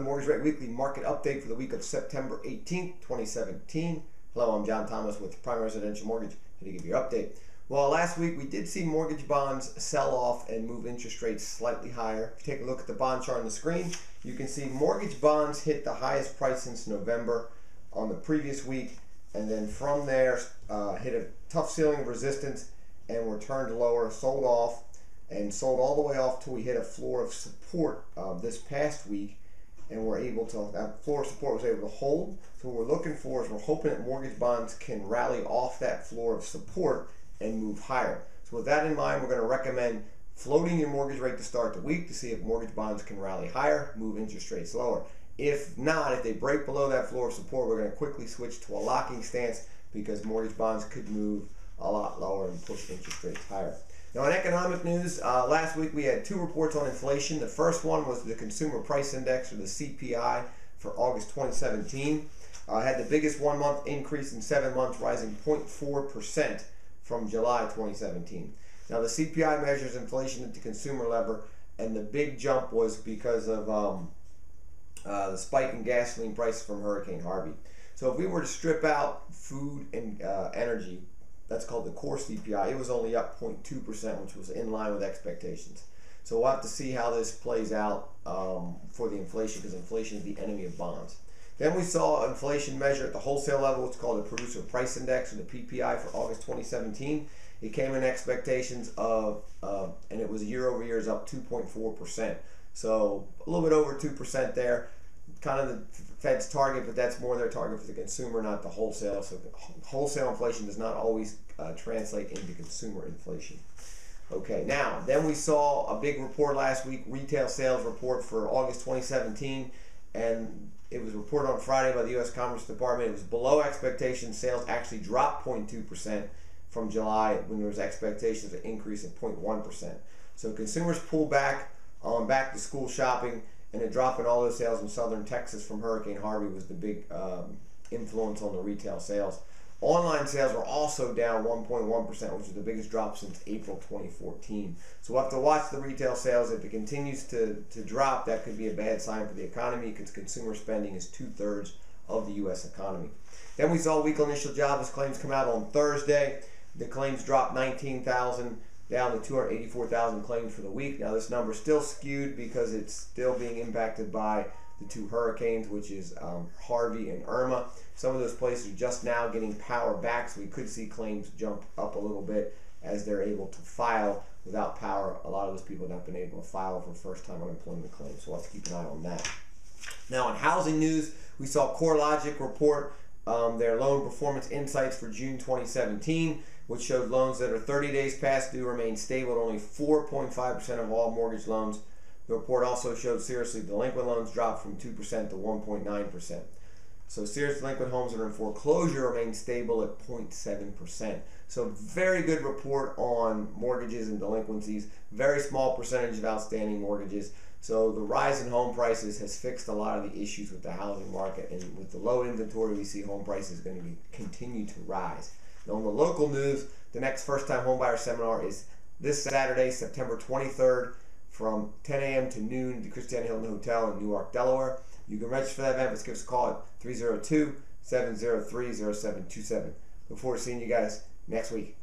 the Mortgage Rate Weekly Market Update for the week of September 18th, 2017. Hello, I'm John Thomas with Prime Residential Mortgage, here to give you your update. Well, last week we did see mortgage bonds sell off and move interest rates slightly higher. If you take a look at the bond chart on the screen, you can see mortgage bonds hit the highest price since November on the previous week, and then from there hit a tough ceiling of resistance and were turned lower, sold off, and sold all the way off till we hit a floor of support this past week, and we're able to, that floor of support was able to hold. So what we're looking for is we're hoping that mortgage bonds can rally off that floor of support and move higher. So with that in mind, we're going to recommend floating your mortgage rate to start the week to see if mortgage bonds can rally higher, move interest rates lower. If not, if they break below that floor of support, we're going to quickly switch to a locking stance because mortgage bonds could move a lot lower and push interest rates higher. Now, in economic news, last week we had two reports on inflation. The first one was the Consumer Price Index, or the CPI, for August 2017. Had the biggest 1 month increase in 7 months, rising 0.4% from July 2017. Now, the CPI measures inflation at the consumer level, and the big jump was because of the spike in gasoline prices from Hurricane Harvey. So if we were to strip out food and energy, that's called the core CPI, it was only up 0.2%, which was in line with expectations. So we'll have to see how this plays out for the inflation, because inflation is the enemy of bonds. Then we saw inflation measure at the wholesale level. It's called the Producer Price Index, or the PPI, for August 2017. It came in expectations of, and it was year over year is up 2.4%. So a little bit over 2% there. Kind of the Fed's target, but that's more their target for the consumer, not the wholesale. So wholesale inflation does not always translate into consumer inflation. Okay, now, then we saw a big report last week, retail sales report for August 2017, and it was reported on Friday by the U.S. Commerce Department. It was below expectations. Sales actually dropped 0.2% from July, when there was expectations of an increase of 0.1%. So consumers pulled back on back-to-school shopping, and a drop in all those sales in southern Texas from Hurricane Harvey was the big influence on the retail sales. Online sales were also down 1.1%, which is the biggest drop since April 2014. So we'll have to watch the retail sales. If it continues to drop, that could be a bad sign for the economy, because consumer spending is 2/3 of the U.S. economy. Then we saw weekly initial jobless claims come out on Thursday. The claims dropped 19,000. down to 284,000 claims for the week. Now, this number is still skewed because it's still being impacted by the two hurricanes, which is Harvey and Irma. Some of those places are just now getting power back, so we could see claims jump up a little bit as they're able to file. Without power, a lot of those people have not been able to file for first-time unemployment claims, so we'll have to keep an eye on that. Now, in housing news, we saw CoreLogic report their loan performance insights for June 2017, which showed loans that are 30 days past due remain stable at only 4.5% of all mortgage loans. The report also showed seriously delinquent loans dropped from 2% to 1.9%. So serious delinquent homes that are in foreclosure remain stable at 0.7%. So very good report on mortgages and delinquencies. Very small percentage of outstanding mortgages. So the rise in home prices has fixed a lot of the issues with the housing market, and with the low inventory, we see home prices going to continue to rise. Now, on the local news, the next first-time homebuyer seminar is this Saturday, September 23rd, from 10 a.m. to noon at the Christiana Hilton Hotel in Newark, Delaware. You can register for that event. Just give us a call at 302-703-0727. Look forward to seeing you guys next week.